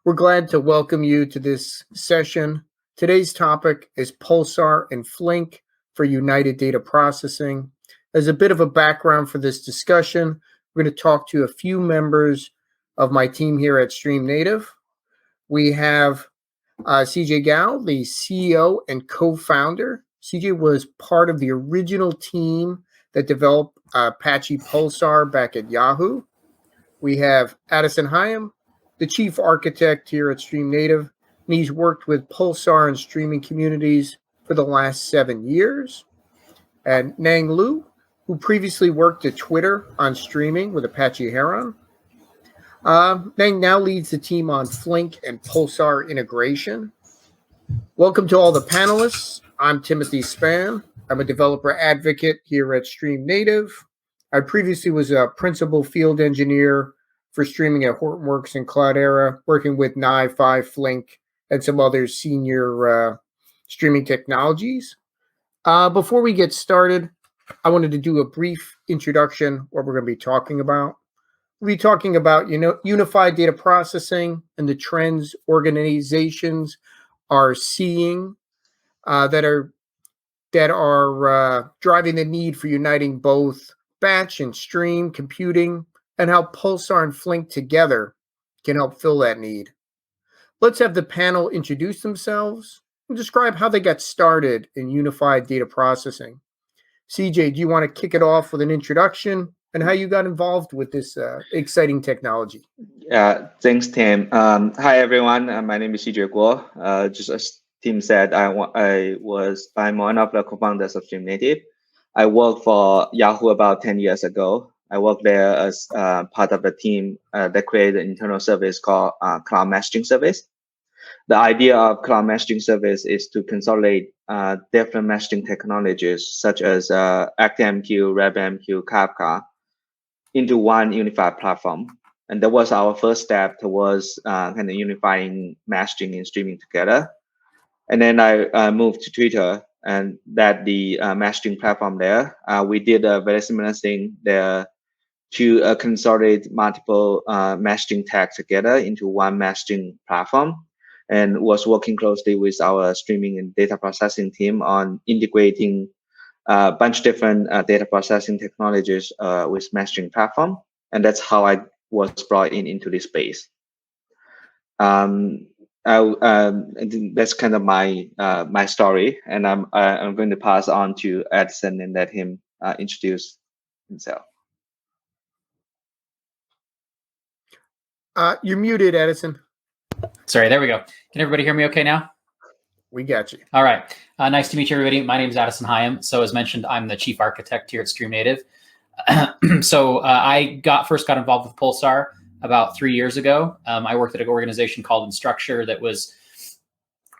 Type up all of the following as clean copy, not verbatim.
We're glad to welcome you to this session. Today's topic is Pulsar and Flink for United Data Processing. As a bit of a background for this discussion, we're going to talk to a few members of my team here at Stream Native. We have CJ Gao, the CEO and co-founder. CJ was part of the original team that developed Apache Pulsar back at Yahoo. We have Addison Hyam, the chief architect here at Stream Native, and he's worked with Pulsar and streaming communities for the last 7 years. And Nang Liu, who previously worked at Twitter on streaming with Apache Heron. Nang now leads the team on Flink and Pulsar integration. Welcome to all the panelists. I'm Timothy Span. I'm a developer advocate here at Stream Native. I previously was a principal field engineer for streaming at Hortonworks and Cloudera, working with Ni-Fi, Flink, and some other senior streaming technologies. Before we get started, I wanted to do a brief introduction what we're going to be talking about. We'll be talking about unified data processing and the trends organizations are seeing that are driving the need for uniting both batch and stream computing, and how Pulsar and Flink together can help fill that need. Let's have the panel introduce themselves and describe how they got started in unified data processing. CJ, do you want to kick it off with an introduction and how you got involved with this exciting technology? Thanks, Tim. Hi, everyone. My name is CJ Guo. Just as Tim said, I'm one of the co-founders of Stream Native. I worked for Yahoo about 10 years ago. I worked there as part of the team that created an internal service called Cloud Messaging Service. The idea of Cloud Messaging Service is to consolidate different messaging technologies such as ActiveMQ, RabbitMQ, Kafka into one unified platform. And that was our first step towards kind of unifying messaging and streaming together. And then I moved to Twitter, and that the messaging platform there. We did a very similar thing there to consolidate multiple messaging tags together into one messaging platform, and was working closely with our streaming and data processing team on integrating a bunch of different data processing technologies with messaging platform. And that's how I was brought into this space. That's kind of my story, and I'm going to pass on to Edson and let him introduce himself. You're muted, Edison. Sorry, there we go. Can everybody hear me okay now? We got you. All right. Nice to meet you, everybody. My name is Addison Hyam. So as mentioned, I'm the chief architect here at Stream Native. So I first got involved with Pulsar about 3 years ago. I worked at an organization called Instructure that was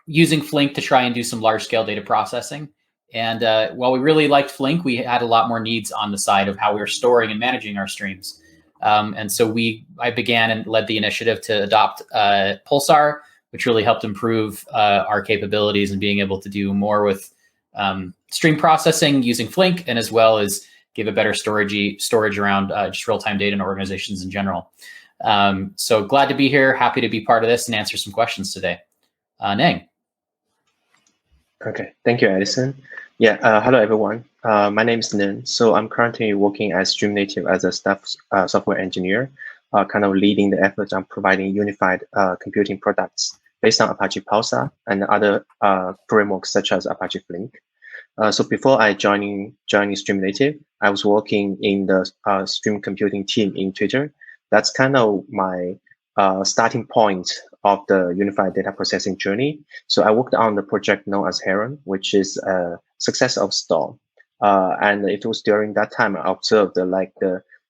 using Flink to try and do some large-scale data processing. And while we really liked Flink, we had a lot more needs on the side of how we were storing and managing our streams. And so I began and led the initiative to adopt Pulsar, which really helped improve our capabilities and being able to do more with stream processing using Flink, and as well as give a better storage around just real-time data in organizations in general. So glad to be here. Happy to be part of this and answer some questions today. Nang. Okay, thank you, Edison. Yeah, hello, everyone. My name is Nin. So I'm currently working at Stream Native as a staff software engineer, kind of leading the efforts on providing unified computing products based on Apache Pulsar and other frameworks such as Apache Flink. So before I joining Stream Native, I was working in the stream computing team in Twitter. That's kind of my starting point of the unified data processing journey. So I worked on the project known as Heron, which is a success of Storm. And it was during that time I observed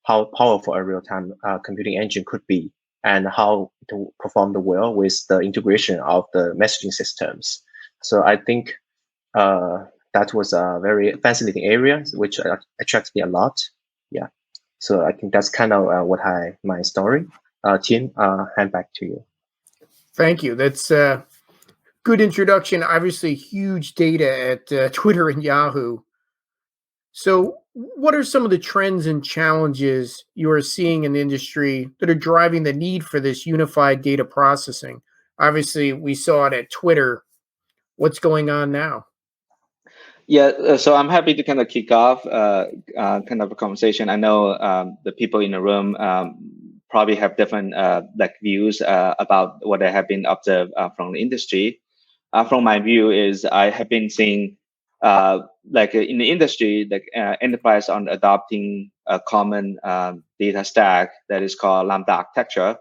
how powerful a real-time computing engine could be, and how to perform well with the integration of the messaging systems. So I think that was a very fascinating area, which attracts me a lot. Yeah. So I think that's kind of my story. Tim, hand back to you. Thank you. That's a good introduction. Obviously, huge data at Twitter and Yahoo. So, what are some of the trends and challenges you are seeing in the industry that are driving the need for this unified data processing? Obviously, we saw it at Twitter. What's going on now? Yeah, so I'm happy to kind of kick off kind of a conversation. I know the people in the room probably have different like views about what I have been observed from the industry. From my view is I have been seeing like in the industry, like enterprise on adopting a common data stack that is called Lambda architecture.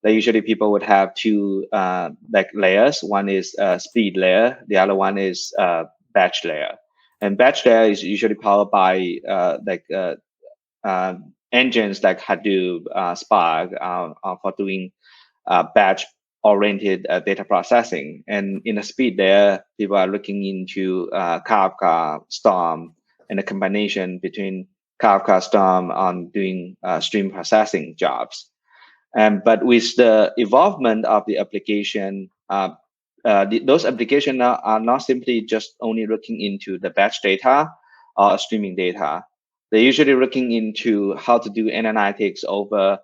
That usually people would have two like layers. One is speed layer. The other one is batch layer. And batch layer is usually powered by engines like Hadoop, Spark for doing batch-oriented data processing. And in the speed there, people are looking into Kafka, Storm, and a combination between Kafka, Storm on doing stream processing jobs. But with the evolvement of the application, those applications are not simply just only looking into the batch data or streaming data. They're usually looking into how to do analytics over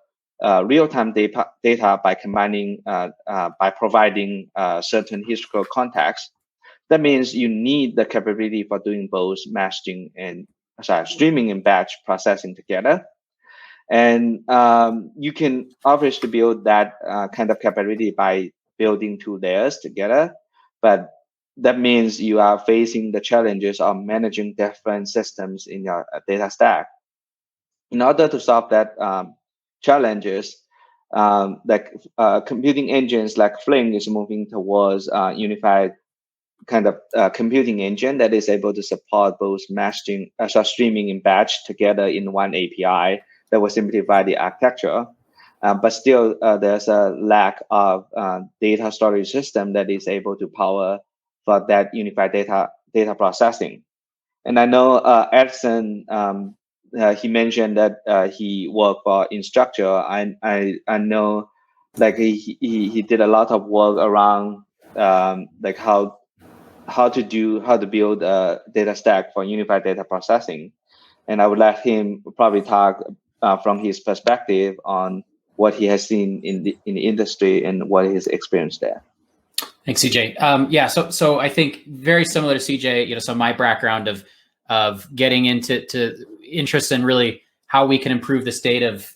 real-time data by combining, by providing certain historical context. That means you need the capability for doing both streaming and batch processing together. And you can obviously build that kind of capability by building two layers together, but that means you are facing the challenges of managing different systems in your data stack. In order to solve that challenges, computing engines like Flink is moving towards unified kind of computing engine that is able to support both streaming and batch together in one API that will simplify the architecture. But still, there's a lack of data storage system that is able to power for that unified data processing. And I know Edson, he mentioned that he worked for Instructure. I know like he did a lot of work around like how to build a data stack for unified data processing. And I would let him probably talk from his perspective on what he has seen in the industry and what his experience there. Thanks, CJ. Yeah, so I think very similar to CJ. So my background of getting into interest in really how we can improve the state of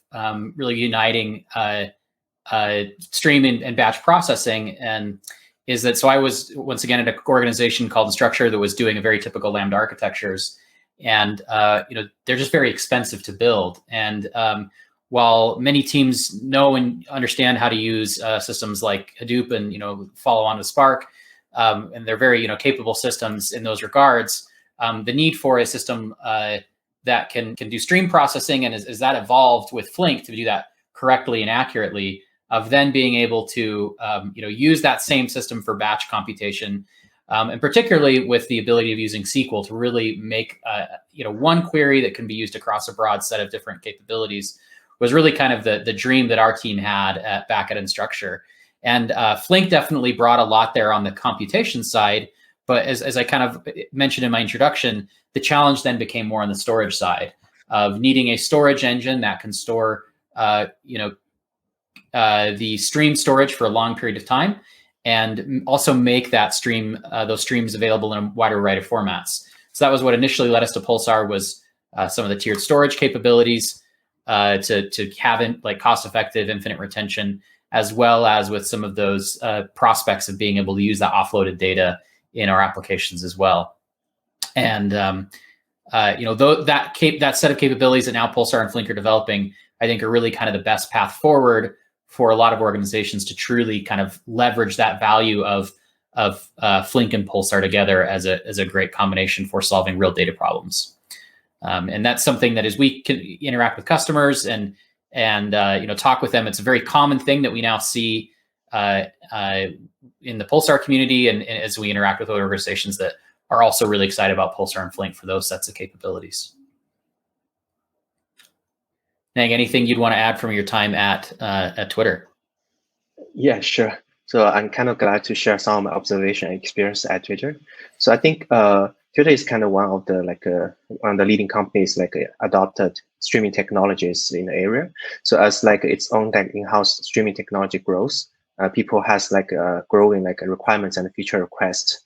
really uniting stream and batch processing, and is that so I was once again at an organization called Instructure that was doing a very typical Lambda architectures, and they're just very expensive to build. And while many teams know and understand how to use systems like Hadoop and follow on with Spark, and they're very capable systems in those regards, the need for a system that can do stream processing, and as that evolved with Flink to do that correctly and accurately, of then being able to use that same system for batch computation, and particularly with the ability of using SQL to really make one query that can be used across a broad set of different capabilities, was really kind of the dream that our team had back at Instructure. And Flink definitely brought a lot there on the computation side. But as I kind of mentioned in my introduction, the challenge then became more on the storage side of needing a storage engine that can store the stream storage for a long period of time, and also make that stream those streams available in a wider array of formats. So that was what initially led us to Pulsar, was some of the tiered storage capabilities to have like cost-effective infinite retention, as well as with some of those prospects of being able to use that offloaded data in our applications as well. And that set of capabilities that now Pulsar and Flink are developing, I think, are really kind of the best path forward for a lot of organizations to truly kind of leverage that value of Flink and Pulsar together as a great combination for solving real data problems. And that's something that as we can interact with customers and talk with them, it's a very common thing that we now see in the Pulsar community, and as we interact with organizations that are also really excited about Pulsar and Flink for those sets of capabilities. Nang, anything you'd want to add from your time at Twitter? Yeah, sure. So I'm kind of glad to share some of my observation and experience at Twitter. So I think to Twitter is kind of one of the leading companies adopted streaming technologies in the area. So as its own in-house streaming technology grows, people has growing requirements and feature requests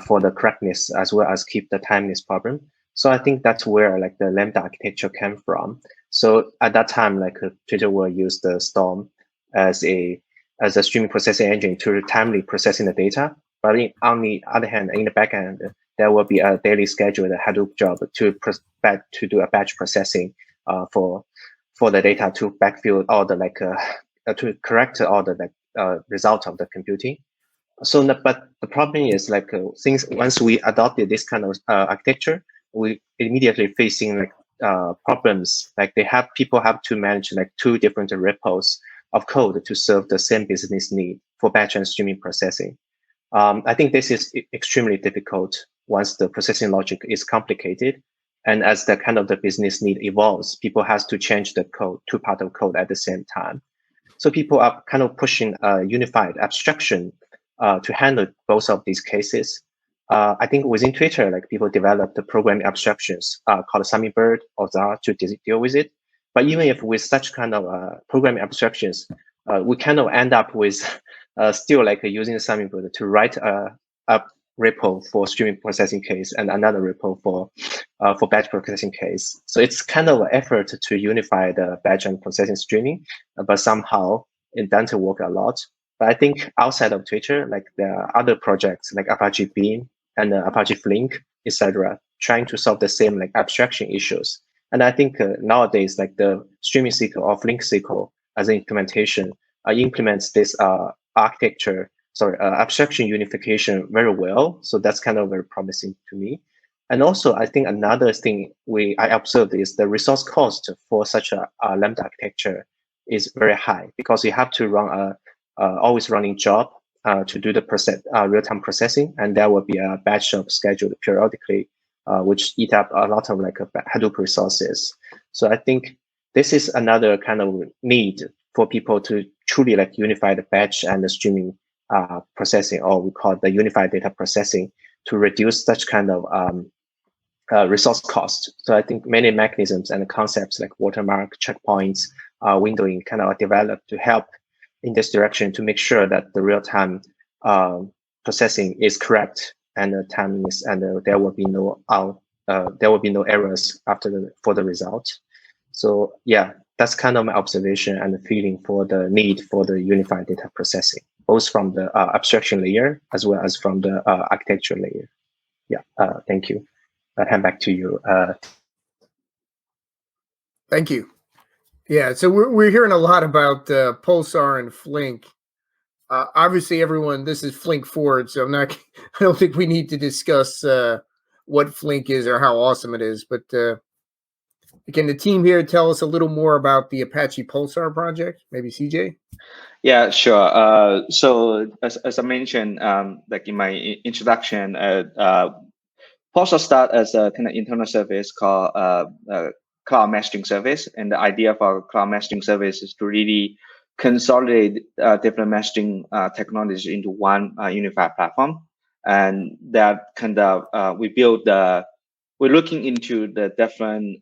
for the correctness as well as keep the timeliness problem. So I think that's where the Lambda architecture came from. So at that time, Twitter will use the Storm as a streaming processing engine to timely processing the data. But on the other hand, in the backend, there will be a daily scheduled Hadoop job to do a batch processing for the data to backfill all the to correct all the result of the computing. So, but the problem is since once we adopted this kind of architecture, we immediately facing problems. People have to manage two different repos of code to serve the same business need for batch and streaming processing. I think this is extremely difficult once the processing logic is complicated. And as the the business need evolves, people has to change the code, two part of code at the same time. So people are kind of pushing a unified abstraction to handle both of these cases. I think within Twitter, people developed the programming abstractions called Hummingbird or Zara to deal with it. But even if with such kind of programming abstractions, we kind of end up with still using the Hummingbird to write a repo for streaming processing case and another repo for batch processing case. So it's kind of an effort to unify the batch and processing streaming, but somehow it doesn't work a lot. But I think outside of Twitter, there are other projects like Apache Beam and Apache Flink, etc., trying to solve the same abstraction issues. And I think nowadays, the streaming SQL or Flink SQL as an implementation implements this abstraction unification very well. So that's kind of very promising to me. And also, I think another thing I observed is the resource cost for such a Lambda architecture is very high because you have to run a always running job to do the real-time processing, and there will be a batch job scheduled periodically, which eat up a lot of Hadoop resources. So I think this is another kind of need for people to truly unify the batch and the streaming processing, or we call it the unified data processing, to reduce such kind of resource cost. So I think many mechanisms and concepts like watermark, checkpoints, windowing kind of are developed to help in this direction to make sure that the real-time processing is correct and the timeliness, and there will be no errors for the result. So yeah, that's kind of my observation and the feeling for the need for the unified data processing, both from the abstraction layer as well as from the architecture layer. Yeah, thank you. I'll hand back to you. Thank you. Yeah, so we're hearing a lot about Pulsar and Flink. Obviously, everyone, this is Flink forward, so I don't think we need to discuss what Flink is or how awesome it is. But can the team here tell us a little more about the Apache Pulsar project? Maybe CJ? Yeah, sure. So as I mentioned, in my introduction, Pulsar started as a kind of internal service called cloud messaging service, and the idea for cloud messaging service is to really consolidate different messaging technologies into one unified platform. And that kind of we're looking into the different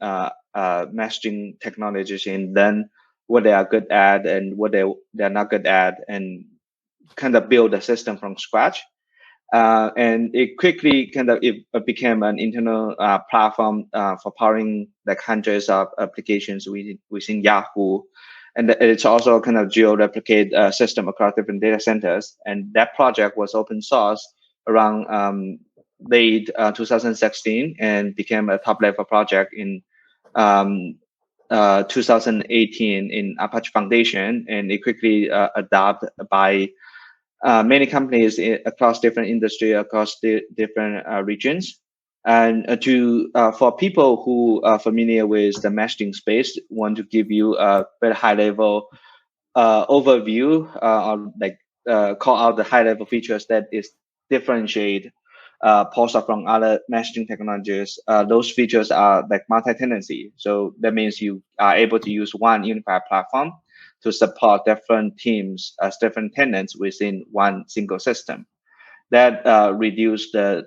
messaging technologies and then what they are good at and what they're not good at, and kind of build a system from scratch. And it quickly it became an internal platform for powering hundreds of applications within Yahoo. And it's also kind of geo-replicate system across different data centers. And that project was open source around late 2016 and became a top-level project in 2018 in Apache Foundation. And it quickly adopted by many companies across different industry, across the different regions. And for people who are familiar with the messaging space, want to give you a very high level overview, or call out the high level features that is differentiate Pulsar from other messaging technologies. Those features are multi-tenancy. So that means you are able to use one unified platform to support different teams as different tenants within one single system. That reduce the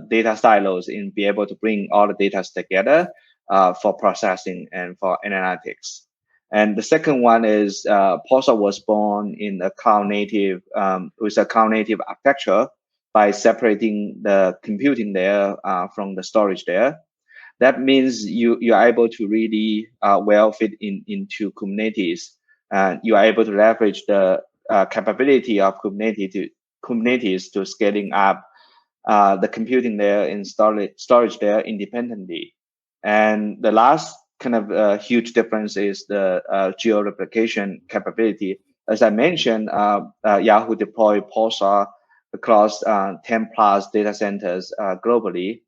data silos and be able to bring all the data together for processing and for analytics. And the second one is Pulsar was born in a cloud native with a cloud native architecture by separating the computing there from the storage there. That means you are able to really well fit into Kubernetes. You are able to leverage the capability of Kubernetes to scaling up the computing there and storage there independently. And the last kind of huge difference is the geo-replication capability. As I mentioned, Yahoo deployed Pulsar across 10 plus data centers globally.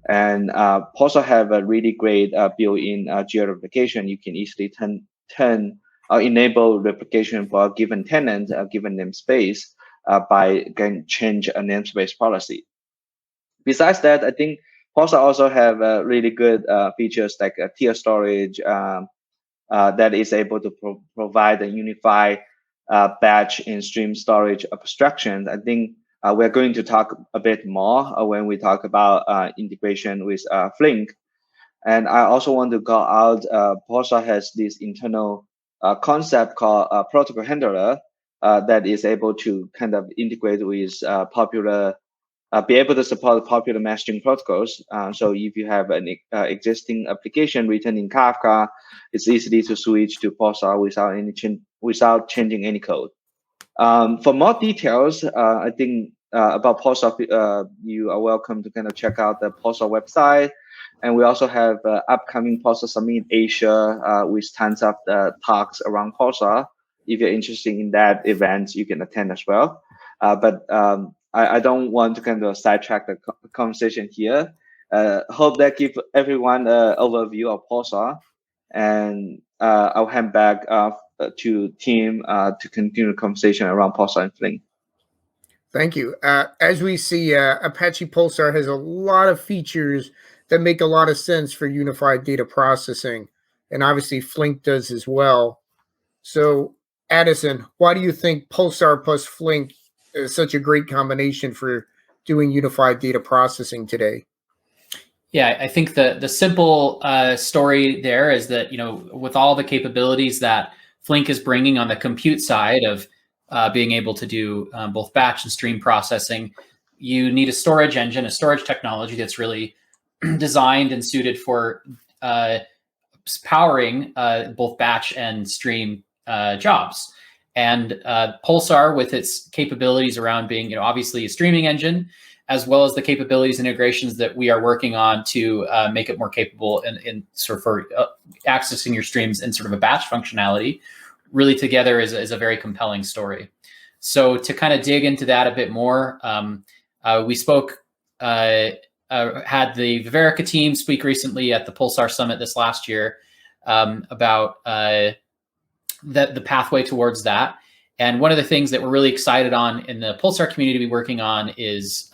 And Pulsar have a really great built-in geo-replication. You can easily enable replication for a given tenant, a given namespace by change a namespace policy. Besides that, I think Pulsar also have really good features like tier storage that is able to provide a unified batch and stream storage abstraction. I think we're going to talk a bit more when we talk about integration with Flink. And I also want to call out Pulsar has this internal concept called protocol handler that is able to kind of integrate with be able to support popular messaging protocols. So if you have an existing application written in Kafka, it's easy to switch to Pulsar without changing any code. For more details, I think about Pulsar, you are welcome to kind of check out the Pulsar website. And we also have upcoming Pulsar Summit Asia with tons of talks around Pulsar. If you're interested in that event, you can attend as well. But I don't want to kind of sidetrack the conversation here. Hope that give everyone an overview of Pulsar. And I'll hand back to Tim to continue the conversation around Pulsar and Flink. Thank you. As we see, Apache Pulsar has a lot of features that make a lot of sense for unified data processing. And obviously Flink does as well. So Addison, why do you think Pulsar plus Flink is such a great combination for doing unified data processing today? Yeah, I think the simple story there is that, with all the capabilities that Flink is bringing on the compute side of being able to do both batch and stream processing, you need a storage engine, a storage technology that's really designed and suited for powering both batch and stream jobs. And Pulsar, with its capabilities around being, obviously a streaming engine, as well as the capabilities and integrations that we are working on to make it more capable in sort of for accessing your streams in sort of a batch functionality, really together is a very compelling story. So to kind of dig into that a bit more, we spoke, had the Viverica team speak recently at the Pulsar Summit this last year about the pathway towards that. And one of the things that we're really excited on in the Pulsar community to be working on is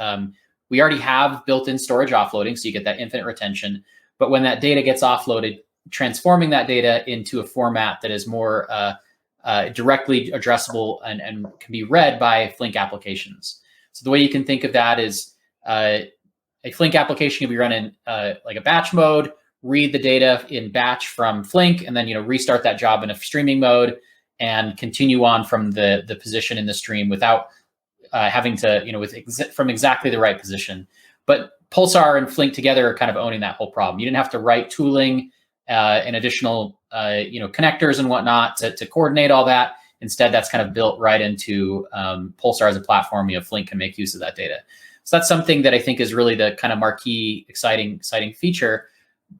we already have built-in storage offloading, so you get that infinite retention. But when that data gets offloaded, transforming that data into a format that is more directly addressable and can be read by Flink applications. So the way you can think of that is a Flink application can be run in like a batch mode, read the data in batch from Flink, and then restart that job in a streaming mode and continue on from the position in the stream without having to from exactly the right position. But Pulsar and Flink together are kind of owning that whole problem. You didn't have to write tooling and additional connectors and whatnot to coordinate all that. Instead, that's kind of built right into Pulsar as a platform. Flink can make use of that data. So that's something that I think is really the kind of marquee, exciting feature.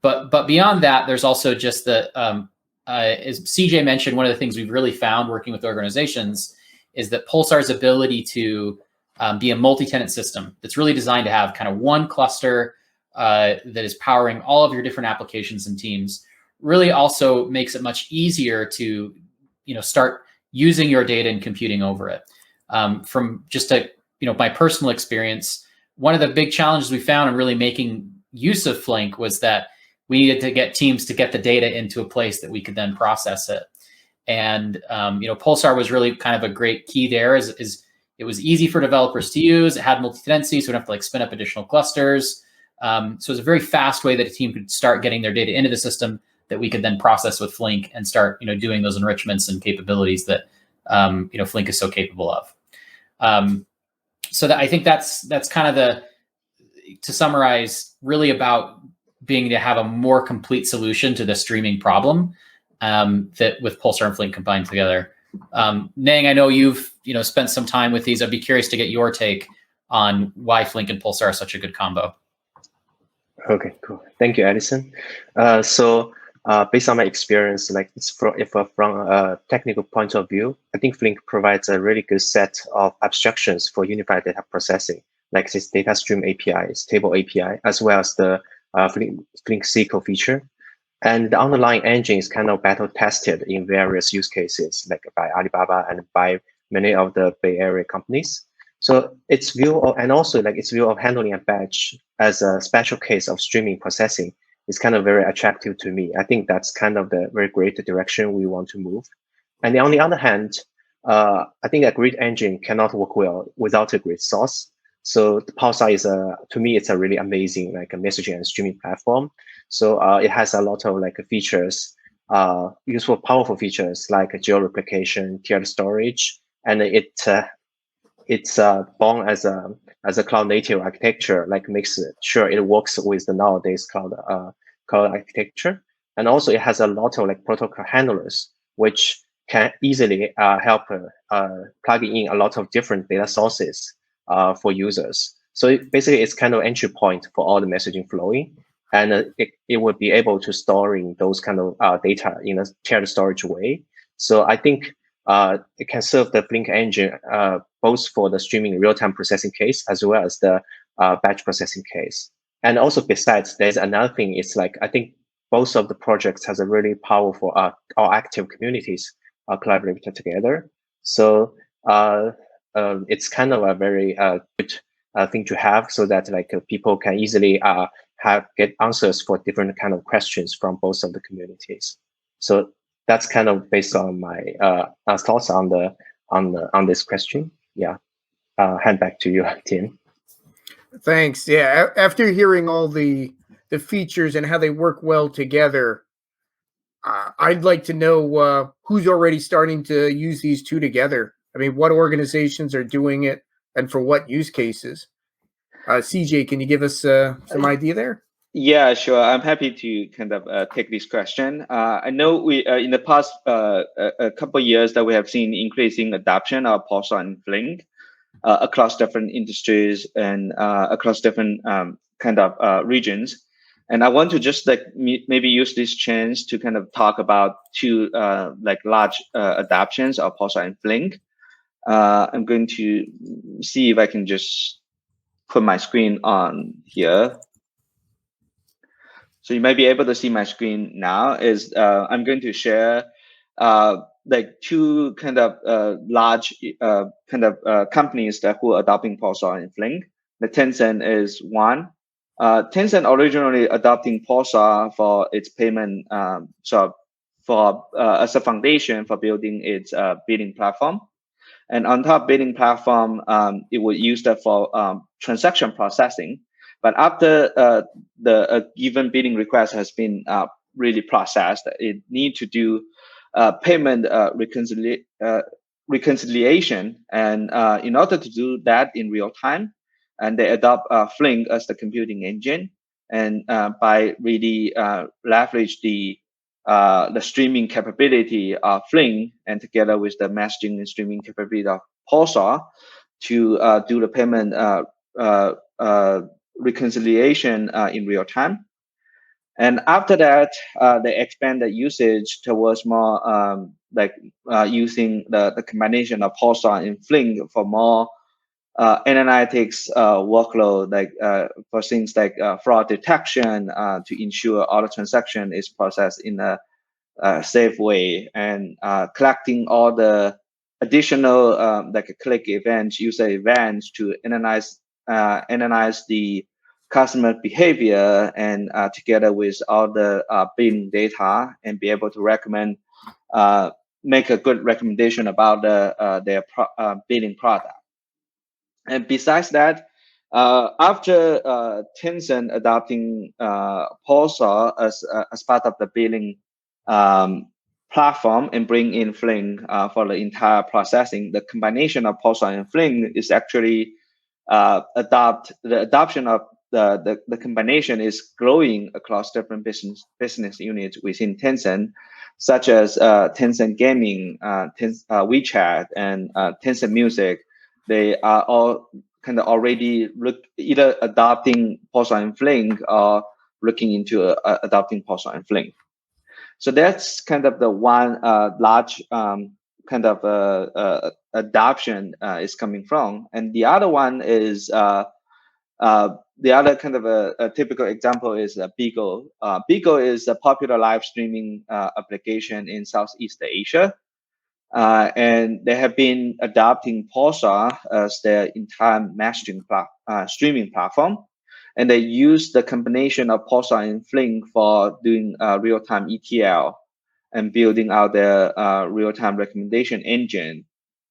But beyond that, there's also just the, as CJ mentioned, one of the things we've really found working with organizations is that Pulsar's ability to be a multi-tenant system that's really designed to have kind of one cluster that is powering all of your different applications and teams really also makes it much easier to start using your data and computing over it. From just my personal experience, one of the big challenges we found in really making use of Flink was that we needed to get teams to get the data into a place that we could then process it. And Pulsar was really kind of a great key there. Is It was easy for developers to use. It had multi-tenancy, so we don't have to like spin up additional clusters. So it was a very fast way that a team could start getting their data into the system that we could then process with Flink and start, doing those enrichments and capabilities that, Flink is so capable of. So that I think that's kind of to summarize, really about being to have a more complete solution to the streaming problem that with Pulsar and Flink combined together. Nang, I know you've spent some time with these. I'd be curious to get your take on why Flink and Pulsar are such a good combo. Okay, cool. Thank you, Edison. Based on my experience, like from a technical point of view, I think Flink provides a really good set of abstractions for unified data processing, like this data stream API, table API, as well as the Flink SQL feature. And the underlying engine is kind of battle tested in various use cases, like by Alibaba and by many of the Bay Area companies. So its view of handling a batch as a special case of streaming processing is kind of very attractive to me. I think that's kind of the very great direction we want to move. And on the other hand, I think a great engine cannot work well without a great source. So the Pulsar to me, it's a really amazing like a messaging and streaming platform. So it has a lot of like features, useful, powerful features like geo-replication, tiered storage, and it's born as a cloud native architecture, like makes sure it works with the nowadays cloud architecture. And also it has a lot of like protocol handlers, which can easily help plugging in a lot of different data sources for users. So basically it's kind of entry point for all the messaging flowing. And it would be able to storing those kind of data in a tiered storage way. So I think it can serve the Flink engine both for the streaming real-time processing case as well as the batch processing case. And also besides, there's another thing. It's like I think both of the projects has a really powerful or active communities collaborated together. So it's kind of a very good thing to have, so that like people can easily get answers for different kind of questions from both of the communities. So that's kind of based on my thoughts on this question. Yeah, hand back to you, Tim. Thanks. Yeah, after hearing all the features and how they work well together, I'd like to know who's already starting to use these two together. I mean, what organizations are doing it, and for what use cases? CJ, can you give us some idea there? Yeah, sure. I'm happy to kind of take this question. I know we in the past a couple of years that we have seen increasing adoption of Pulsar and Flink across different industries and across different kind of regions. And I want to just like maybe use this chance to kind of talk about two like large adoptions of Pulsar and Flink. I'm going to see if I can just put my screen on here. So you might be able to see my screen now. I'm going to share like two kind of large kind of companies who are adopting Pulsar and Flink. The Tencent is one. Tencent originally adopting Pulsar for its payment, as a foundation for building its billing platform. And on top billing platform, it would use that for transaction processing. But after the given billing request has been really processed, it need to do payment reconciliation. And in order to do that in real time, and they adopt Flink as the computing engine. And by really leverage the streaming capability of Flink, and together with the messaging and streaming capability of Pulsar, to do the payment reconciliation in real time. And after that, they expand the usage towards more using the combination of Pulsar and Flink for more analytics workload, like for things like fraud detection, to ensure all the transaction is processed in a safe way, and collecting all the additional like click events, user events to analyze the customer behavior, and together with all the billing data, and be able to recommend, make a good recommendation about their billing product. And besides that, after Tencent adopting Pulsar as part of the billing platform and bring in Flink for the entire processing, the combination of Pulsar and Flink is actually the adoption of the combination is growing across different business units within Tencent, such as Tencent Gaming, WeChat, and Tencent Music. They are all kind of already either adopting Pulsar and Flink or looking into adopting Pulsar and Flink. So that's kind of the one large kind of adoption is coming from. And the other one is the other kind of a typical example is Bigo. Bigo is a popular live streaming application in Southeast Asia. And they have been adopting Pulsar as their entire messaging streaming platform. And they use the combination of Pulsar and Flink for doing real-time ETL and building out their real-time recommendation engine.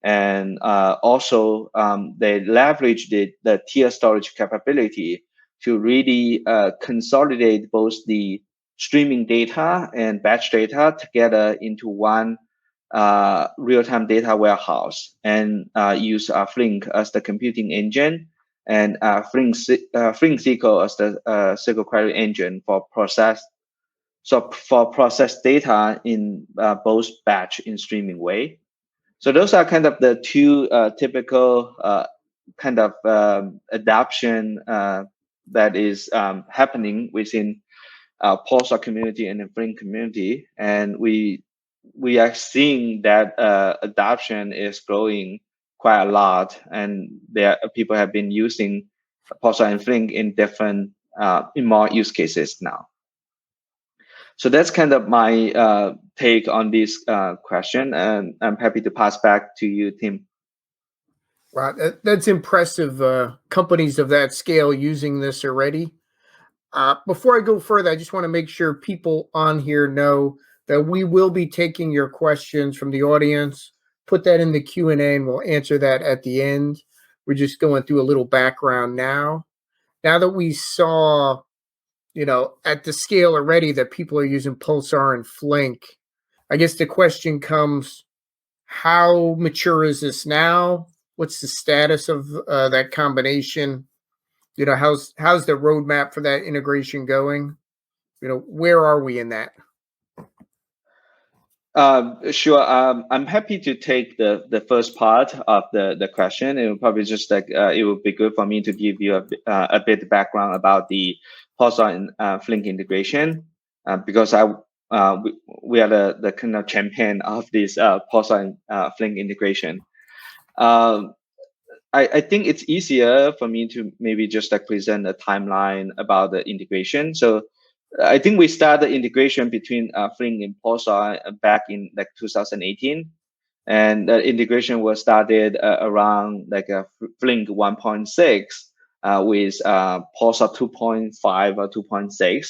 And also, they leverage the tier storage capability to really consolidate both the streaming data and batch data together into one real-time data warehouse, and use Flink as the computing engine, and Flink SQL as the SQL query engine for process data in both batch and streaming way. So those are kind of the two typical kind of adoption that is happening within Pulsar community and the Flink community, and we are seeing that adoption is growing quite a lot, and people have been using Pulsar and Flink in different in more use cases now. So that's kind of my take on this question, and I'm happy to pass back to you, Tim. Wow, that's impressive. Companies of that scale using this already. Before I go further, I just want to make sure people on here know that we will be taking your questions from the audience. Put that in the Q&A and we'll answer that at the end. We're just going through a little background now. Now that we saw, at the scale already that people are using Pulsar and Flink, I guess the question comes, how mature is this now? What's the status of that combination? How's the roadmap for that integration going? Where are we in that? Sure. I'm happy to take the first part of the question. It will probably just it would be good for me to give you a bit of background about the Pulsar and Flink integration, because we are the kind of champion of this Pulsar and Flink integration. I think it's easier for me to maybe just present a timeline about the integration. So I think we started integration between Flink and Pulsar back in 2018, and the integration was started around Flink 1.6 with Pulsar 2.5 or 2.6,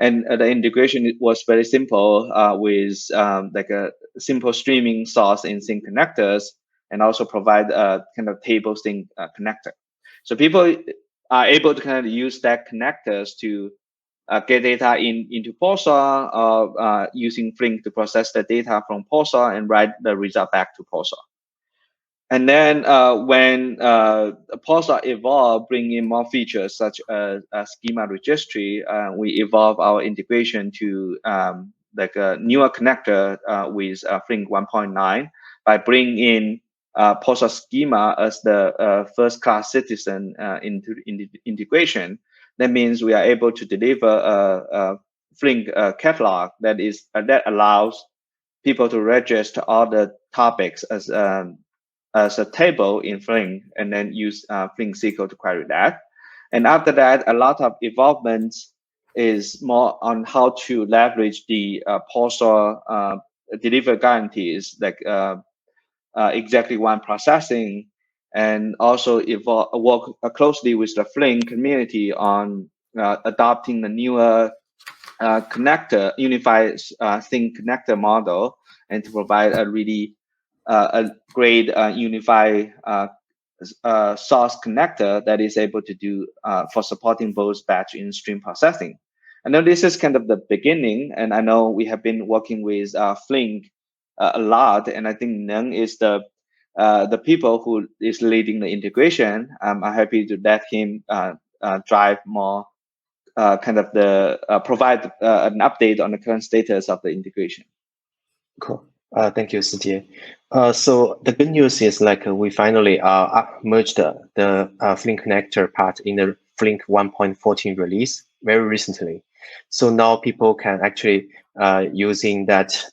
and the integration was very simple with a simple streaming source and sync connectors, and also provide a kind of table sync connector. So people are able to kind of use that connectors to get data into Pulsar, or using Flink to process the data from Pulsar and write the result back to Pulsar. And then when Pulsar evolved, bring in more features such as schema registry, we evolve our integration to a newer connector with Flink 1.9 by bringing in Pulsar schema as the first-class citizen into the integration. That means we are able to deliver a Flink catalog that allows people to register all the topics as a table in Flink, and then use Flink SQL to query that. And after that, a lot of involvement is more on how to leverage the Pulsar deliver guarantees, exactly one processing, and also work closely with the Flink community on adopting the newer connector, unified sync connector model, and to provide a really a great unified source connector that is able to do for supporting both batch and stream processing. I know this is kind of the beginning, and I know we have been working with Flink a lot, and I think Neng is the people who is leading the integration. I'm happy to let him drive more kind of the provide an update on the current status of the integration. Cool. Thank you, CJ. So the good news is like we finally merged the Flink connector part in the Flink 1.14 release very recently. So now people can actually using that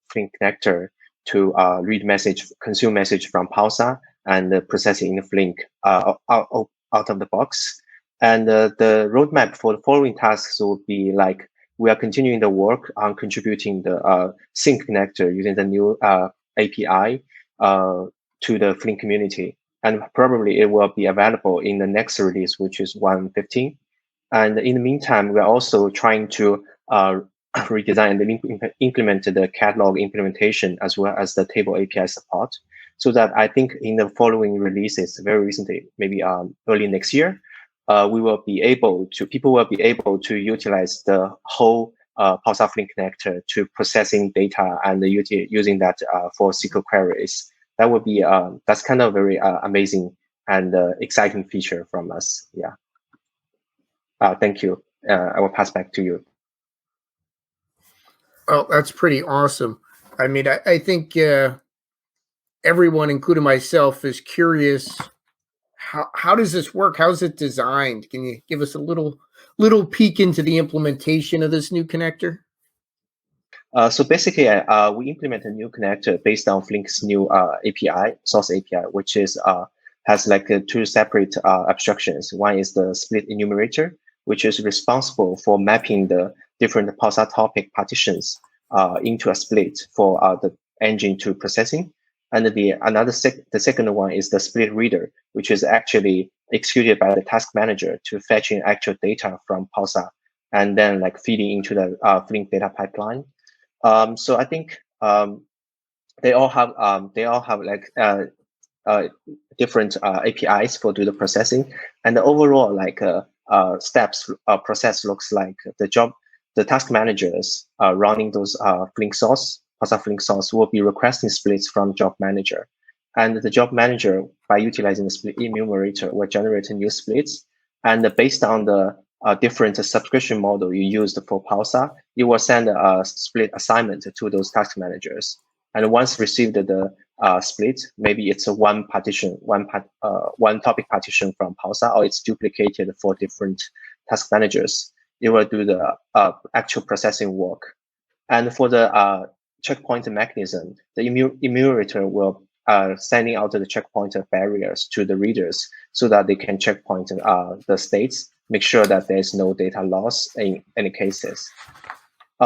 Flink connector to read message, consume message from Pulsar and process it in the Flink out of the box. And the roadmap for the following tasks will be like we are continuing the work on contributing the sync connector using the new API to the Flink community. And probably it will be available in the next release, which is 1.15. And in the meantime, we're also trying to redesign and implement the catalog implementation as well as the table API support. So that I think in the following releases, very recently, maybe early next year, people will be able to utilize the whole Pulsar Flink connector to processing data and using that for SQL queries. That would be that's kind of very amazing and exciting feature from us. Yeah. Thank you. I will pass back to you. Oh, that's pretty awesome. I mean, I think everyone, including myself, is curious. How does this work? How is it designed? Can you give us a little peek into the implementation of this new connector? So basically, we implement a new connector based on Flink's new API, source API, which is has like two separate abstractions. One is the split enumerator, which is responsible for mapping the different Pulsar topic partitions into a split for the engine to processing. And the second one is the split reader, which is actually executed by the task manager to fetching actual data from Pulsar and then like feeding into the Flink data pipeline. So I think they all have like different APIs for do the processing, and the overall like steps process looks like the task managers running those Flink source. Pulsar Flink source will be requesting splits from job manager. And the job manager, by utilizing the split enumerator, will generate new splits. And based on the different subscription model you used for Pulsar, you will send a split assignment to those task managers. And once received the split, maybe it's a one topic partition from Pulsar, or it's duplicated for different task managers. You will do the actual processing work. And for the checkpoint mechanism, the enumerator will sending out the checkpoint barriers to the readers so that they can checkpoint the states, make sure that there's no data loss in any cases.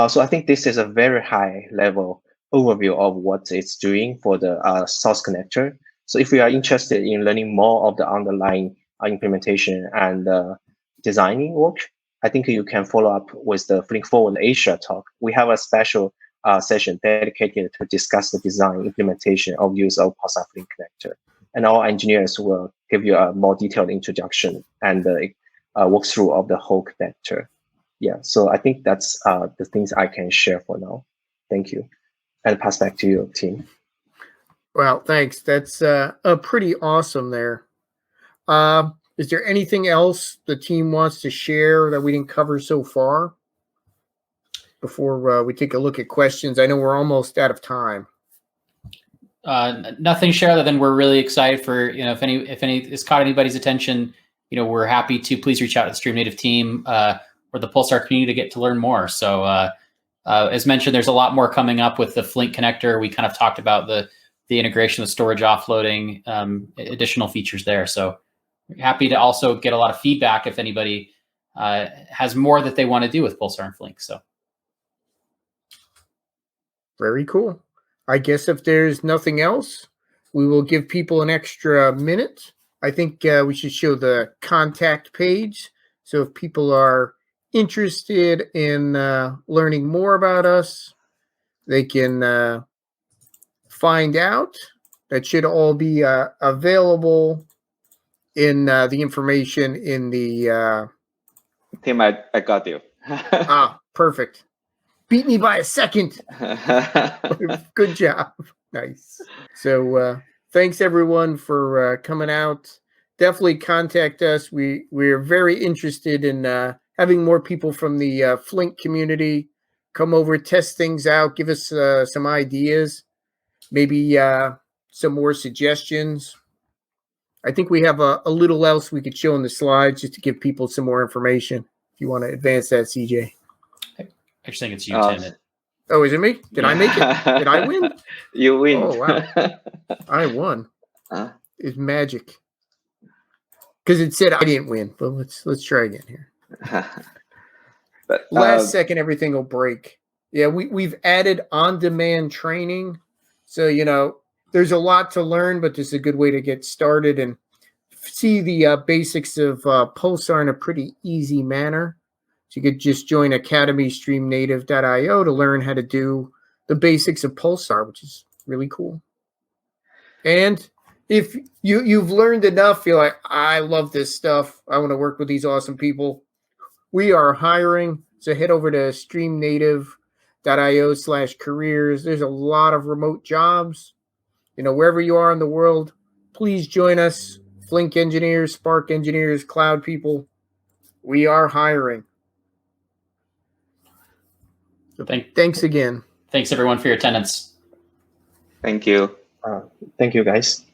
So I think this is a very high level overview of what it's doing for the source connector. So if you are interested in learning more of the underlying implementation and designing work, I think you can follow up with the Flink Forward Asia talk. We have a special session dedicated to discuss the design implementation of use of Pulsar Flink connector. And our engineers will give you a more detailed introduction and walkthrough of the whole connector. Yeah, so I think that's the things I can share for now. Thank you. And pass back to you, team. Well, thanks. That's pretty awesome there. Is there anything else the team wants to share that we didn't cover so far before we take a look at questions? I know we're almost out of time. Nothing share other than we're really excited for, if any has caught anybody's attention, we're happy to please reach out to the Stream Native team or the Pulsar community to get to learn more. So as mentioned, there's a lot more coming up with the Flink connector. We kind of talked about the integration with storage offloading, additional features there. So happy to also get a lot of feedback if anybody has more that they want to do with Pulsar and Flink. So very cool. I guess if there's nothing else, we will give people an extra minute. I think we should show the contact page. So if people are interested in learning more about us, they can find out. That should all be available in the information in the. Tim, I got you. Perfect. Beat me by a second. Good job. Nice. So thanks everyone for coming out. Definitely contact us. We're very interested in having more people from the Flink community come over, test things out, give us some ideas, maybe some more suggestions. I think we have a little else we could show in the slides just to give people some more information. If you want to advance that, CJ. I just think it's you, Tim. Oh, is it me? Did I make it? Did I win? You win. Oh, wow. I won. It's magic. Because it said I didn't win, but let's try again here. But, last second, everything will break. Yeah, we've added on-demand training. So, you know, there's a lot to learn, but this is a good way to get started and see the basics of Pulsar in a pretty easy manner. So you could just join academystreamnative.io to learn how to do the basics of Pulsar, which is really cool. And if you've learned enough, feel like, I love this stuff, I want to work with these awesome people, we are hiring. So head over to streamnative.io/careers. There's a lot of remote jobs. You know, wherever you are in the world, please join us. Flink engineers, Spark engineers, cloud people. We are hiring. So thanks again. Thanks everyone for your attendance. Thank you. Thank you, guys.